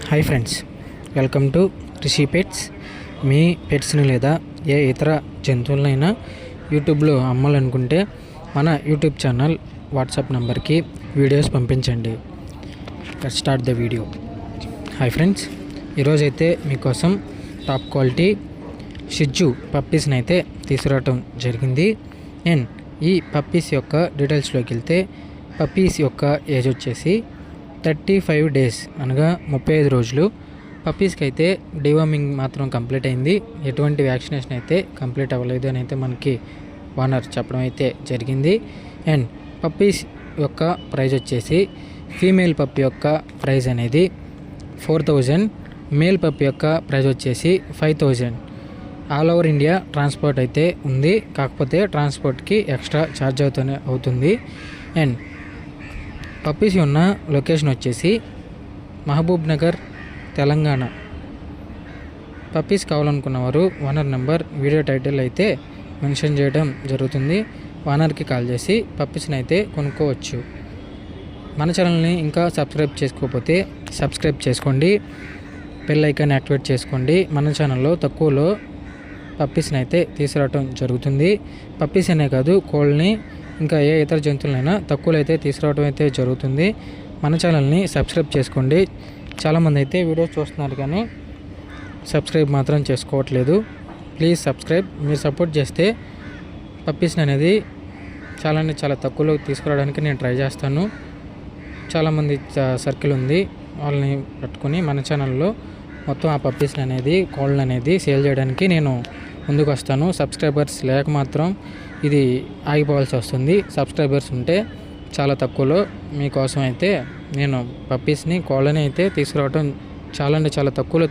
Hi friends, welcome to Rishi pets. మీ పెట్స్ని లేదా ఏ ఇతర జంతువులైనా యూట్యూబ్లో అమ్మాలనుకుంటే మన యూట్యూబ్ ఛానల్ వాట్సాప్ నెంబర్కి వీడియోస్ పంపించండి. Let's start the video. Hi friends, ఈరోజైతే మీకోసం టాప్ క్వాలిటీ షిజ్జు పప్పీస్ని అయితే తీసుకురావటం జరిగింది. అండ్ ఈ పప్పీస్ యొక్క డీటెయిల్స్లోకి వెళ్తే పప్పీస్ యొక్క ఏజ్ వచ్చేసి 35 డేస్ అనగా 35 రోజులు. పప్పీస్కి అయితే డివార్మింగ్ మాత్రం కంప్లీట్ అయింది, ఎటువంటి వ్యాక్సినేషన్ అయితే కంప్లీట్ అవ్వలేదు అని అయితే మనకి ఓనర్ చెప్పడం అయితే జరిగింది. అండ్ పప్పీస్ యొక్క ప్రైస్ వచ్చేసి ఫీమేల్ పప్పీ యొక్క ప్రైస్ అనేది 4000, మేల్ పప్పీ యొక్క ప్రైస్ వచ్చేసి 5000. ఆల్ ఓవర్ ఇండియా ట్రాన్స్పోర్ట్ అయితే ఉంది, కాకపోతే ట్రాన్స్పోర్ట్కి ఎక్స్ట్రా ఛార్జ్ అవుతుంది. అండ్ పప్పీస్ ఉన్న లొకేషన్ వచ్చేసి మహబూబ్ నగర్, తెలంగాణ. పప్పీస్ కావాలనుకున్నవారు ఓనర్ నెంబర్ వీడియో టైటిల్ అయితే మెన్షన్ చేయడం జరుగుతుంది. ఓనర్కి కాల్ చేసి పప్పీస్ని అయితే కొనుక్కోవచ్చు. మన ఛానల్ని ఇంకా సబ్స్క్రైబ్ చేసుకోకపోతే సబ్స్క్రైబ్ చేసుకోండి, బెల్ ఐకాన్ యాక్టివేట్ చేసుకోండి. మన ఛానల్లో తక్కువలో పప్పీస్ని అయితే తీసుకురావటం జరుగుతుంది. పప్పీస్ అనే కాదు, కోళ్ళని ఇంకా ఏ ఇతర జంతువులైనా తక్కువలో అయితే తీసుకురావడం అయితే జరుగుతుంది. మన ఛానల్ని సబ్స్క్రైబ్ చేసుకోండి. చాలామంది అయితే వీడియోస్ చూస్తున్నారు కానీ సబ్స్క్రైబ్ మాత్రం చేసుకోవట్లేదు. Please subscribe. మీరు సపోర్ట్ చేస్తే పప్పీస్ని అనేది చాలా తక్కువలో తీసుకురావడానికి నేను ట్రై చేస్తాను. చాలామంది సర్కిల్ ఉంది, వాళ్ళని పట్టుకొని మన ఛానల్లో మొత్తం ఆ పప్పీస్ని అనేది కోళ్ళని అనేది సేల్ చేయడానికి నేను ముందుకు వస్తాను. సబ్స్క్రైబర్స్ లేక మాత్రం ఇది ఆగిపోవాల్సి వస్తుంది. సబ్స్క్రైబర్స్ ఉంటే చాలా తక్కువలో మీకోసం అయితే నేను పప్పీస్ని కోళ్ళని అయితే తీసుకురావడం చాలా తక్కువలో